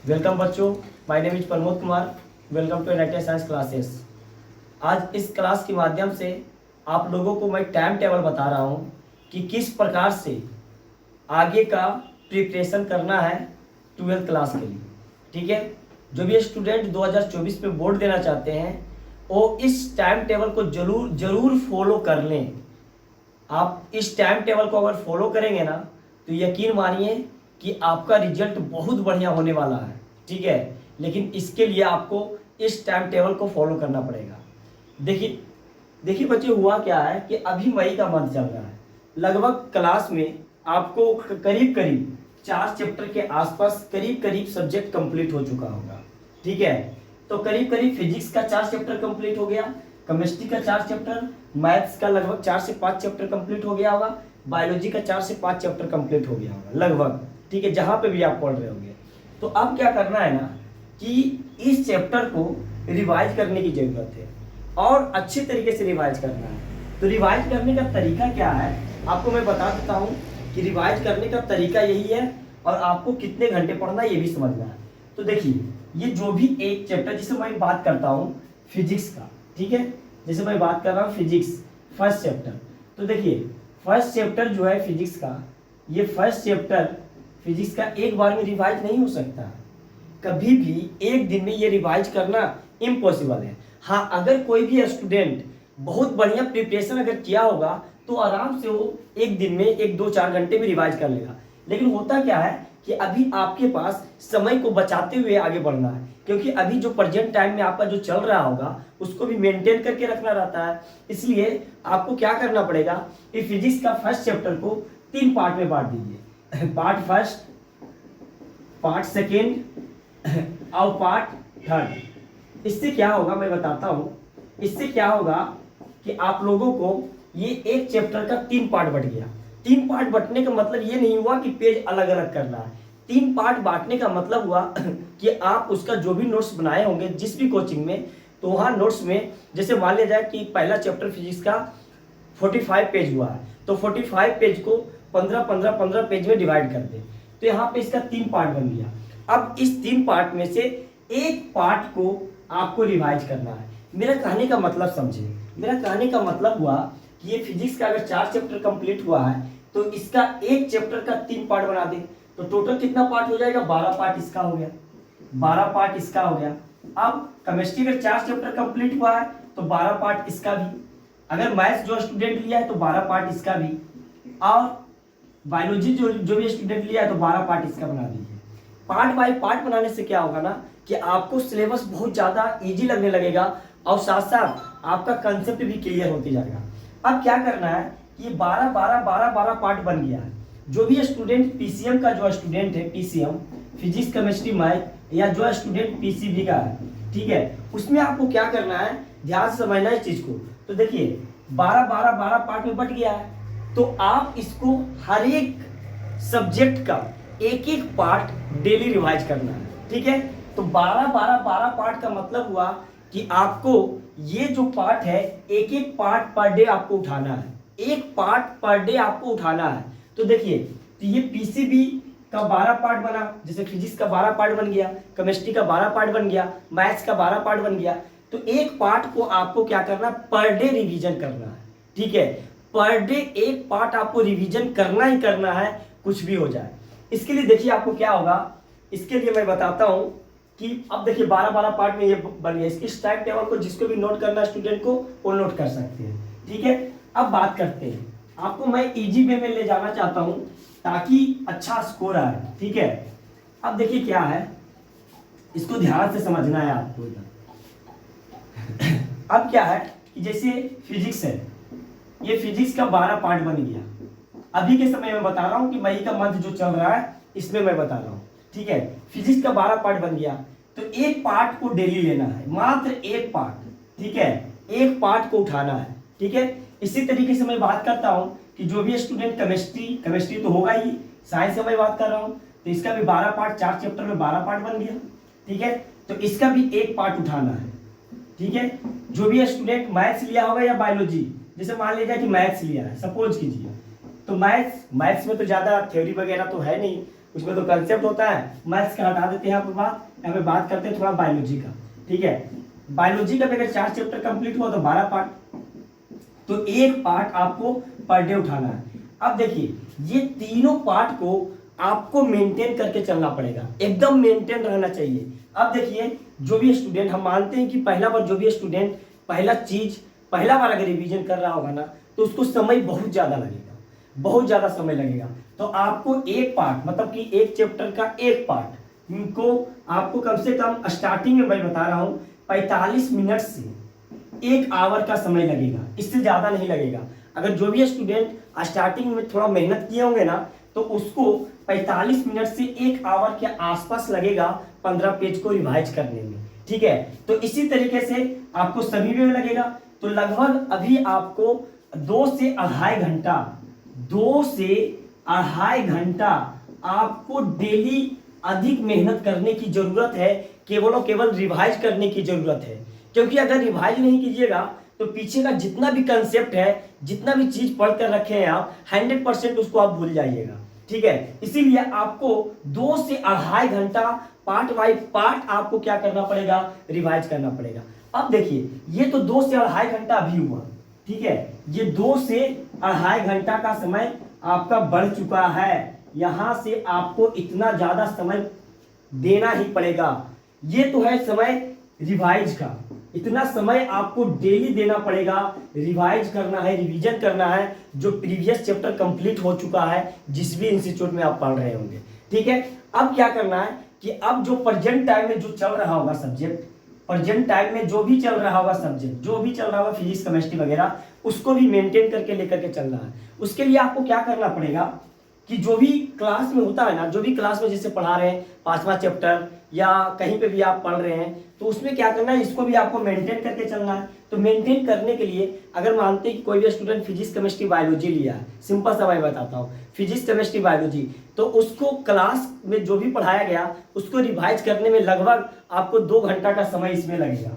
Welcome बच्चों, my name is Pramod Kumar. Welcome to NIT science classes. आज इस क्लास के माध्यम से आप लोगों को मैं टाइम टेबल बता रहा हूँ कि किस प्रकार से आगे का प्रिपरेशन करना है 12th क्लास के लिए। ठीक है, जो भी स्टूडेंट 2024 में बोर्ड देना चाहते हैं वो इस टाइम टेबल को जरूर फॉलो कर लें। आप इस टाइम टेबल को अगर फॉलो करेंगे ना तो यकीन मानिए कि आपका रिजल्ट बहुत बढ़िया होने वाला है। ठीक है, लेकिन इसके लिए आपको इस टाइम टेबल को फॉलो करना पड़ेगा। देखिए बच्चे, हुआ क्या है कि अभी मई का मंथ चल रहा है। लगभग क्लास में आपको करीब 4 चैप्टर के आसपास करीब सब्जेक्ट कंप्लीट हो चुका होगा। ठीक है, तो करीब फिजिक्स का 4 चैप्टर कंप्लीट हो गया, केमिस्ट्री का 4 चैप्टर, मैथ्स का लगभग 4 से 5 चैप्टर कंप्लीट हो गया होगा, बायोलॉजी का 4 से 5 चैप्टर कंप्लीट हो गया होगा लगभग। ठीक है, जहां पे भी आप पढ़ रहे होंगे। तो अब क्या करना है ना कि इस चैप्टर को रिवाइज करने की जरूरत है और अच्छे तरीके से रिवाइज करना है। तो रिवाइज करने का तरीका क्या है आपको मैं बता देता हूँ कि रिवाइज करने का तरीका यही है और आपको कितने घंटे पढ़ना है ये भी समझना है। तो देखिए, ये जो भी एक चैप्टर, जिसे मैं बात करता हूँ फिजिक्स का, ठीक है, जैसे मैं बात कर रहा हूँ फिजिक्स फर्स्ट चैप्टर। तो देखिए, फर्स्ट चैप्टर जो है फिजिक्स का, ये फर्स्ट चैप्टर फिजिक्स का एक बार में रिवाइज नहीं हो सकता। कभी भी एक दिन में ये रिवाइज करना इम्पॉसिबल है। हाँ, अगर कोई भी स्टूडेंट बहुत बढ़िया प्रिपरेशन अगर किया होगा तो आराम से वो एक दिन में 1-2-4 घंटे में रिवाइज कर लेगा। लेकिन होता क्या है कि अभी आपके पास समय को बचाते हुए आगे बढ़ना है, क्योंकि अभी जो प्रेजेंट टाइम में आपका जो चल रहा होगा उसको भी मेंटेन करके रखना रहता है। इसलिए आपको क्या करना पड़ेगा कि फिजिक्स का फर्स्ट चैप्टर को 3 पार्ट में बांट दीजिए। पार्ट फर्स्ट, पार्ट सेकेंड और पार्ट थर्ड। इससे क्या होगा मैं बताता हूँ। इससे क्या होगा कि आप लोगों को ये एक चैप्टर का 3 पार्ट बट गया। 3 पार्ट बटने का मतलब ये नहीं हुआ कि पेज अलग अलग करना है। 3 पार्ट बांटने का मतलब हुआ कि आप उसका जो भी नोट्स बनाए होंगे जिस भी कोचिंग में, तो वहाँ नोट्स में जैसे मान लिया जाए कि पहला चैप्टर फिजिक्स का 45 पेज हुआ है, तो 45 पेज को 15 पेज में डिवाइड कर दे, तो यहाँ पे इसका 3 पार्ट बन गया। अब इस 3 पार्ट में से एक पार्ट को आपको रिवाइज करना है। मेरा कहने का मतलब समझे, मेरा कहने का मतलब हुआ कि ये फिजिक्स का अगर 4 चैप्टर कंप्लीट हुआ है तो इसका एक चैप्टर का 3 पार्ट बना दे, तो टोटल कितना पार्ट हो जाएगा? 12 पार्ट इसका हो गया, 12 पार्ट इसका हो गया। अब केमिस्ट्री का 4 चैप्टर कंप्लीट हुआ है तो 12 पार्ट इसका भी। अगर मैथ्स जो स्टूडेंट लिया है तो 12 पार्ट इसका भी, और बायोलॉजी जो भी स्टूडेंट लिया है तो 12 पार्ट इसका बना दीजिए। पार्ट बाय पार्ट बनाने से क्या होगा ना कि आपको सिलेबस बहुत ज़्यादा इजी लगने लगेगा और साथ साथ आपका कंसेप्ट भी क्लियर होते जाएगा। अब क्या करना है कि ये 12 पार्ट बन गया है। जो भी स्टूडेंट पीसीएम का जो स्टूडेंट है, पीसीएम फिजिक्स केमिस्ट्री मैथ, या जो स्टूडेंट पीसीबी का है, ठीक है, उसमें आपको क्या करना है, ध्यान से समझना इस चीज़ को। तो देखिए 12 पार्ट में बट गया है, तो आप इसको हर एक सब्जेक्ट का एक एक पार्ट डेली रिवाइज करना है। ठीक है, तो 12 पार्ट का मतलब हुआ कि आपको ये जो पार्ट है एक एक पार्ट पर डे आपको उठाना है, एक पार्ट पर डे आपको उठाना है। तो देखिए, तो ये पीसीबी का 12 पार्ट बना, जैसे फिजिक्स का 12 पार्ट बन गया, केमिस्ट्री का 12 पार्ट बन गया, मैथ्स का 12 पार्ट बन गया। तो एक पार्ट को आपको क्या करना, पर डे रिवीजन करना है। ठीक है, पर डे एक पार्ट आपको रिवीजन करना ही करना है, कुछ भी हो जाए। इसके लिए देखिए आपको क्या होगा, इसके लिए मैं बताता हूं कि अब देखिए 12 पार्ट में ये बन गया। इस टाइम टेबल को जिसको भी नोट करना है स्टूडेंट को, वो नोट कर सकते हैं। ठीक है, अब बात करते हैं, आपको मैं इजी वे में ले जाना चाहता हूं ताकि अच्छा स्कोर आए। ठीक है, अब देखिए क्या है, इसको ध्यान से समझना है आपको इधर। अब क्या है कि जैसे फिजिक्स है, ये फिजिक्स का 12 पार्ट बन गया। अभी के समय में बता रहा हूं कि मई का मंथ जो चल रहा है इसमें मैं बता रहा हूं। ठीक है, फिजिक्स का 12 पार्ट बन गया, तो एक पार्ट को डेली लेना है, मात्र एक पार्ट। ठीक है, एक पार्ट को उठाना है। ठीक है, इसी तरीके से मैं बात करता हूं कि जो भी स्टूडेंट केमिस्ट्री तो होगा ही, साइंस का मैं बात कर रहा हूं, तो इसका भी 12 पार्ट, 4 चैप्टर में 12 पार्ट बन गया। ठीक है, तो इसका भी एक पार्ट उठाना है। ठीक है, जो भी स्टूडेंट मैथ्स लिया होगा या बायोलॉजी, जैसे मान लीजिए कि मैथ्स लिया है, सपोज कीजिए, तो मैथ्स में तो ज़्यादा थ्योरी वगैरह तो है नहीं, उसमें तो कंसेप्ट होता है। मैथ्स का हटा देते हैं यहाँ पे बात करते हैं थोड़ा बायोलॉजी का। ठीक है, बायोलॉजी का अगर 4 चैप्टर कंप्लीट हुआ तो 12 पार्ट, तो एक पार्ट आपको पर डे उठाना है। अब देखिए ये तीनों पार्ट को आपको मेंटेन करके चलना पड़ेगा, एकदम मेंटेन रहना चाहिए। अब देखिए जो भी स्टूडेंट, हम मानते हैं कि पहला बार जो भी स्टूडेंट पहला बार अगर रिवीजन कर रहा होगा ना, तो उसको समय बहुत ज़्यादा लगेगा, बहुत ज़्यादा समय लगेगा। तो आपको एक पार्ट, मतलब कि एक चैप्टर का एक पार्ट को आपको कम से कम स्टार्टिंग में मैं बता रहा हूँ 45 मिनट से 1 आवर का समय लगेगा, इससे ज़्यादा नहीं लगेगा। अगर जो भी स्टूडेंट स्टार्टिंग में थोड़ा मेहनत किए होंगे ना, तो उसको 45 मिनट से 1 आवर के आसपास लगेगा 15 पेज को रिवाइज करने में। ठीक है, तो इसी तरीके से आपको सभी में लगेगा। तो लगभग अभी आपको 2 से अढ़ाई घंटा आपको डेली अधिक मेहनत करने की जरूरत है, केवल और केवल रिवाइज करने की जरूरत है। क्योंकि अगर रिवाइज नहीं कीजिएगा तो पीछे का जितना भी कंसेप्ट है, जितना भी चीज पढ़ कर रखे हैं आप, 100% उसको आप भूल जाइएगा। ठीक है, इसीलिए आपको 2 से अढ़ाई घंटा पार्ट बाय पार्ट आपको क्या करना पड़ेगा, रिवाइज करना पड़ेगा। अब देखिए ये तो 2 से अढ़ाई घंटा अभी हुआ। ठीक है, ये 2 से अढ़ाई घंटा का समय आपका बढ़ चुका है। यहां से आपको इतना ज्यादा समय देना ही पड़ेगा। ये तो है समय रिवाइज का, इतना समय आपको डेली देना पड़ेगा। रिवाइज करना है, रिवीजन करना है, जो प्रीवियस चैप्टर कंप्लीट हो चुका है जिस भी इंस्टीट्यूट में आप पढ़ रहे होंगे। ठीक है, अब क्या करना है कि अब जो प्रेजेंट टाइम में जो चल रहा होगा सब्जेक्ट, प्रेजेंट टाइम में जो भी चल रहा होगा सब्जेक्ट, जो भी चल रहा होगा फिजिक्स केमिस्ट्री वगैरह, उसको भी मेंटेन करके लेकर के चलना है। उसके लिए आपको क्या करना पड़ेगा कि जो भी क्लास में होता है ना, जो भी क्लास में जैसे पढ़ा रहे हैं 5वां चैप्टर या कहीं पे भी आप पढ़ रहे हैं, तो उसमें क्या करना है, इसको भी आपको मेंटेन करके चलना है। तो मेंटेन करने के लिए अगर मानते हैं कि कोई भी स्टूडेंट फिजिक्स केमिस्ट्री बायोलॉजी लिया है, सिंपल सा मैं बताता हूँ, फिजिक्स केमिस्ट्री बायोलॉजी, तो उसको क्लास में जो भी पढ़ाया गया उसको रिवाइज करने में लगभग आपको 2 घंटा का समय इसमें लगेगा,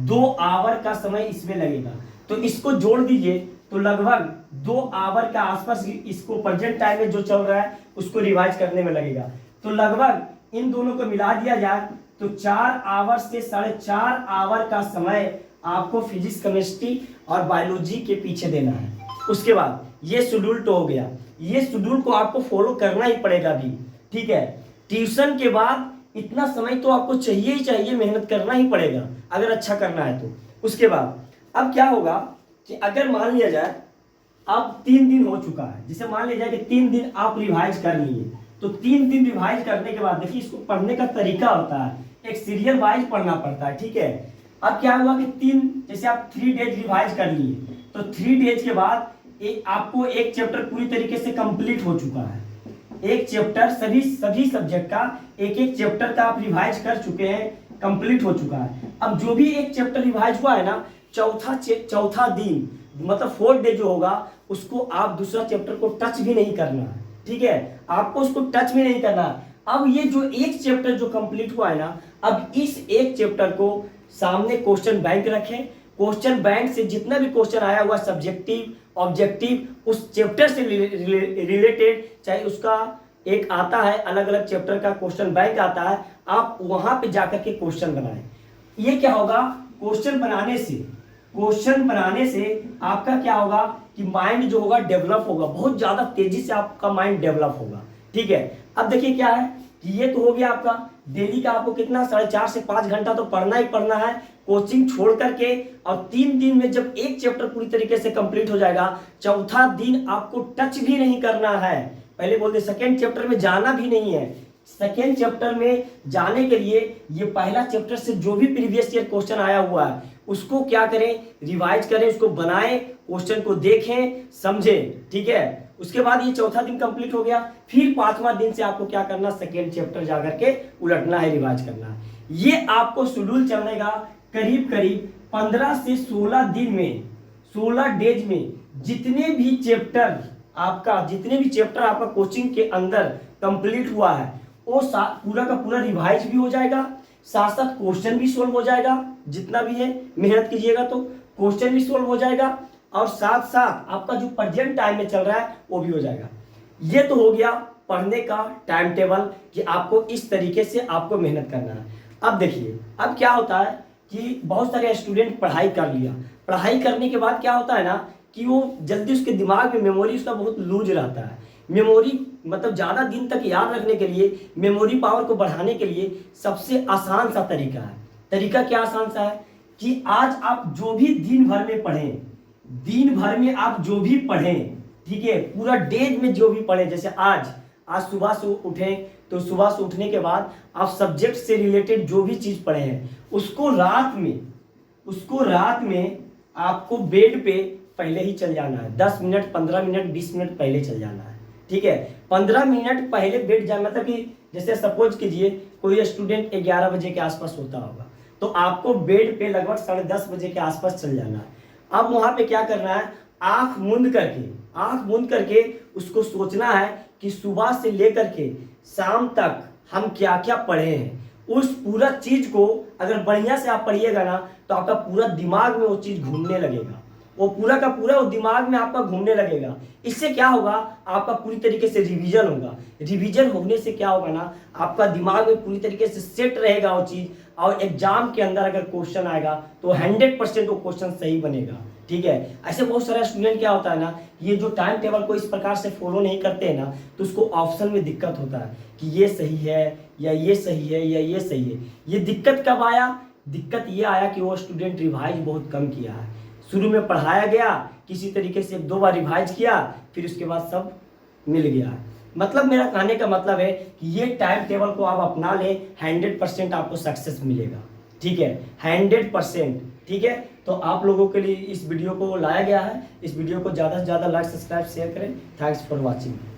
2 आवर का समय इसमें लगेगा। तो इसको जोड़ दीजिए तो लगभग 2 आवर का आसपास इसको प्रेजेंट टाइम में जो चल रहा है उसको रिवाइज करने में लगेगा। तो लगभग इन दोनों को मिला दिया जाए तो 4 आवर से 4.5 आवर का समय आपको फिजिक्स केमिस्ट्री और बायोलॉजी के पीछे देना है। उसके बाद ये शेड्यूल तो हो गया, ये शेड्यूल को आपको फॉलो करना ही पड़ेगा भी। ठीक है, ट्यूशन के बाद इतना समय तो आपको चाहिए ही चाहिए, मेहनत करना ही पड़ेगा अगर अच्छा करना है तो। उसके बाद अब क्या होगा कि अगर मान लिया जाए अब 3 दिन हो चुका है, जैसे मान लिया जाए कि 3 दिन आप रिवाइज कर लिए, तो 3 दिन रिवाइज करने के बाद देखिए इसको पढ़ने का तरीका होता है, एक सीरियल वाइज पढ़ना पड़ता है। ठीक है, अब क्या हुआ कि जैसे आप 3 डेज रिवाइज कर लिए, तो 3 डेज के बाद आपको एक चैप्टर पूरी तरीके से कंप्लीट हो चुका है। एक चैप्टर सभी सब्जेक्ट का एक चैप्टर का आप रिवाइज कर चुके हैं, कंप्लीट हो चुका है। अब जो भी एक चैप्टर रिवाइज हुआ है ना, चौथा दिन मतलब 4th डे जो होगा उसको आप दूसरा चैप्टर को टच भी नहीं करना है। ठीक है, आपको उसको टच भी नहीं करना है। अब ये जो एक चैप्टर जो कंप्लीट हुआ है ना, अब इस एक चैप्टर को सामने क्वेश्चन बैंक रखें, क्वेश्चन बैंक से जितना भी क्वेश्चन आया हुआ सब्जेक्टिव ऑब्जेक्टिव उस चैप्टर से रिलेटेड, चाहे उसका एक आता है अलग अलग चैप्टर का क्वेश्चन बैंक आता है, आप वहां पे जाकर के क्वेश्चन बनाएं। ये क्या होगा, क्वेश्चन बनाने से आपका क्या होगा कि माइंड जो होगा डेवलप होगा, बहुत ज्यादा तेजी से आपका माइंड डेवलप होगा। ठीक है, अब देखिए क्या है कि ये तो हो गया आपका डेली का, आपको कितना 4.5 से 5 घंटा तो पढ़ना ही पढ़ना है कोचिंग छोड़ करके। और 3 दिन में जब एक चैप्टर पूरी तरीके से कंप्लीट हो जाएगा, चौथा दिन आपको टच भी नहीं करना है। पहले बोलते सेकेंड चैप्टर में जाना भी नहीं है। सेकेंड चैप्टर में जाने के लिए ये पहला चैप्टर से जो भी प्रीवियस ईयर क्वेश्चन आया हुआ है उसको क्या करें, रिवाइज करें, उसको बनाएं, क्वेश्चन को देखें, समझें। ठीक है, उसके बाद ये चौथा दिन कंप्लीट हो गया, फिर 5वां दिन से आपको क्या करना, सेकेंड चैप्टर जाकर के उलटना है, रिवाइज करना है। ये आपको शेड्यूल चलेगा करीब 15 से 16 दिन में, 16 डेज में जितने भी चैप्टर आपका कोचिंग के अंदर कंप्लीट हुआ है वो पूरा का पूरा रिवाइज भी हो जाएगा, साथ साथ क्वेश्चन भी सोल्व हो जाएगा। जितना भी है मेहनत कीजिएगा तो क्वेश्चन भी सोल्व हो जाएगा, और साथ साथ आपका जो प्रेजेंट टाइम में चल रहा है वो भी हो जाएगा। ये तो हो गया पढ़ने का टाइम टेबल कि आपको इस तरीके से आपको मेहनत करना है। अब देखिए, अब क्या होता है कि बहुत सारे स्टूडेंट पढ़ाई कर लिया, पढ़ाई करने के बाद क्या होता है ना कि वो जल्दी उसके दिमाग में मेमोरी उसका बहुत लूज रहता है। मेमोरी मतलब ज़्यादा दिन तक याद रखने के लिए, मेमोरी पावर को बढ़ाने के लिए सबसे आसान सा तरीका है। तरीका क्या आसान सा है कि आज आप जो भी दिन भर में पढ़ें, दिन भर में आप जो भी पढ़ें, ठीक है, पूरा डेज में जो भी पढ़ें, जैसे आज सुबह से उठें तो सुबह से उठने के बाद आप सब्जेक्ट से रिलेटेड जो भी चीज़ पढ़े हैं उसको रात में आपको बेड पे पहले ही चल जाना है। 10 मिनट, 15 मिनट, 20 मिनट पहले चल जाना है, ठीक है। 15 मिनट पहले बेड जाना, मतलब कि जैसे सपोज कीजिए कोई स्टूडेंट 11 बजे के आसपास होता होगा, तो आपको बेड पे लगभग 10:30 बजे के आसपास चल जाना है। अब वहां पे क्या करना है, आंख मूंद करके उसको सोचना है कि सुबह से लेकर के शाम तक हम क्या क्या पढ़े हैं। उस पूरा चीज को अगर बढ़िया से आप पढ़िएगा ना तो आपका पूरा दिमाग में वो चीज घूमने लगेगा, वो पूरा का पूरा वो दिमाग में आपका घूमने लगेगा। इससे क्या होगा, आपका पूरी तरीके से रिवीजन होगा। रिवीजन होने से क्या होगा ना, आपका दिमाग में पूरी तरीके से सेट रहेगा वो चीज, और एग्जाम के अंदर अगर क्वेश्चन आएगा तो 100% वो क्वेश्चन सही बनेगा, ठीक है। ऐसे बहुत सारे स्टूडेंट क्या होता है ना, ये जो टाइम टेबल को इस प्रकार से फॉलो नहीं करते हैं ना, तो उसको ऑप्शन में दिक्कत होता है कि ये सही है या ये सही है या ये सही है। ये दिक्कत कब आया, दिक्कत ये आया कि वो स्टूडेंट रिवाइज बहुत कम किया है। शुरू में पढ़ाया गया, किसी तरीके से 2 बार रिवाइज किया, फिर उसके बाद सब मिल गया। मतलब मेरा कहने का मतलब है कि ये टाइम टेबल को आप अपना लें, 100% आपको सक्सेस मिलेगा, ठीक है, 100%, ठीक है। तो आप लोगों के लिए इस वीडियो को लाया गया है। इस वीडियो को ज़्यादा से ज़्यादा लाइक, सब्सक्राइब, शेयर करें। Thanks for watching.